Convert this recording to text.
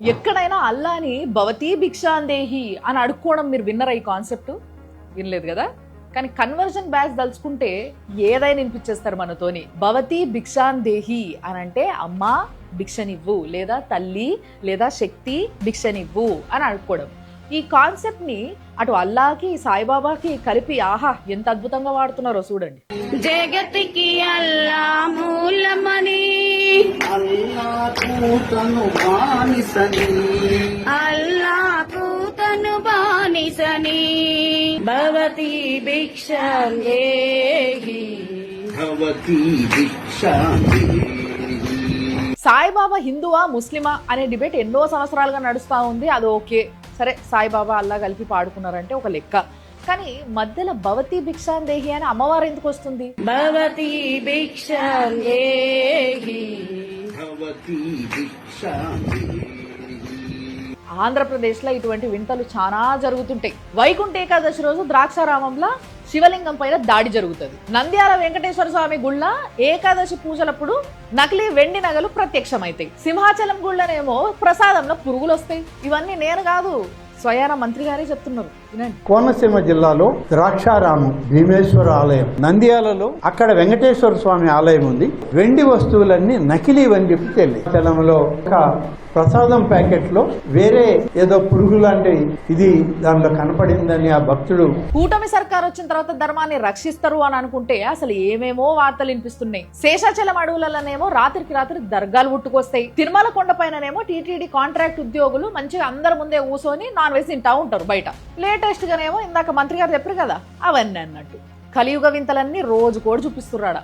ఎక్కడైనా అల్లాని భవతీ భిక్షాందేహి అని అడుక్కోవడం మీరు విన్నరా? ఈ కాన్సెప్ట్ వినలేదు కదా. కానీ కన్వర్జన్ బ్యాచ్ దలుచుకుంటే ఏదైనా వినిపించేస్తారు మనతోని. భవతీ భిక్షాందేహి అని అంటే అమ్మా భిక్షనివ్వు, లేదా తల్లి లేదా శక్తి భిక్షనివ్వు అని అడుక్కోవడం. ఈ కాన్సెప్ట్ ని అటు అల్లాకి సాయిబాబాకి కలిపి ఆహా ఎంత అద్భుతంగా వాడుతున్నారో చూడండి. జగతికి అల్లా మూలమని, అల్లాకు తను బానిసని, భవతి భిక్షాందేహి, భవతి భిక్షాందేహి. సాయిబాబా హిందువా ముస్లిమా అనే డిబేట్ ఎన్నో సంవత్సరాలుగా నడుస్తూ ఉంది. అది ఓకే, సరే సాయిబాబా అల్లా కలిపి పాడుకున్నారంటే ఒక లెక్క. కానీ మధ్యలో భవతి భిక్షాందేహి అని అమ్మవారు ఎందుకు వస్తుంది? భవతి భిక్షాందేహి, భవతి భిక్షాందేహి. ఆంధ్రప్రదేశ్లో ఇటువంటి వింతలు చాలా జరుగుతుంటాయి. వైకుంఠ ఏకాదశి రోజు ద్రాక్షారామంలో శివలింగం పైన దాడి జరుగుతుంది. నంద్యాల వెంకటేశ్వర స్వామి గుళ్ళ ఏకాదశి పూజలప్పుడు నకిలీ వెండి నగలు ప్రత్యక్షమైతాయి. సింహాచలం గుళ్ళనేమో ప్రసాదంలో పురుగులు వస్తాయి. ఇవన్నీ నేను కాదు, స్వయాన మంత్రి గారే చెప్తున్నారు. కోనసీమ జిల్లాలో ద్రాక్షారామం భీమేశ్వర ఆలయం, నంద్యాలలో అక్కడ వెంకటేశ్వర స్వామి ఆలయం ఉంది. వెండి వస్తువులన్నీ నకిలీవని చెప్పి తెలియలో ఒక ప్రసాదం ప్యాకెట్ లో వేరే ఏదో పురుగు లాంటి ఇది దానిలో కనపడిందని ఆ భక్తుడు. కూటమి సర్కార్ వచ్చిన తర్వాత ధర్మాన్ని రక్షిస్తారు అని అనుకుంటే అసలు ఏమేమో వార్తలు వినిపిస్తున్నాయి. శేషాచలం అడవులలోనేమో రాత్రికి రాత్రి దర్గాలు పుట్టుకొస్తాయి. తిరుమల కొండ పైననేమో టీటీడీ కాంట్రాక్ట్ ఉద్యోగులు మంచిగా అందరి ముందే కూర్చొని నాన్ వెజ్ తింటా ఉంటారు బయట. లేటెస్ట్ గానేమో ఇందాక మంత్రి గారు చెప్పారు కదా అవన్నీ అన్నట్టు కలియుగ వింతలన్నీ రోజు కూడా చూపిస్తున్నాడా.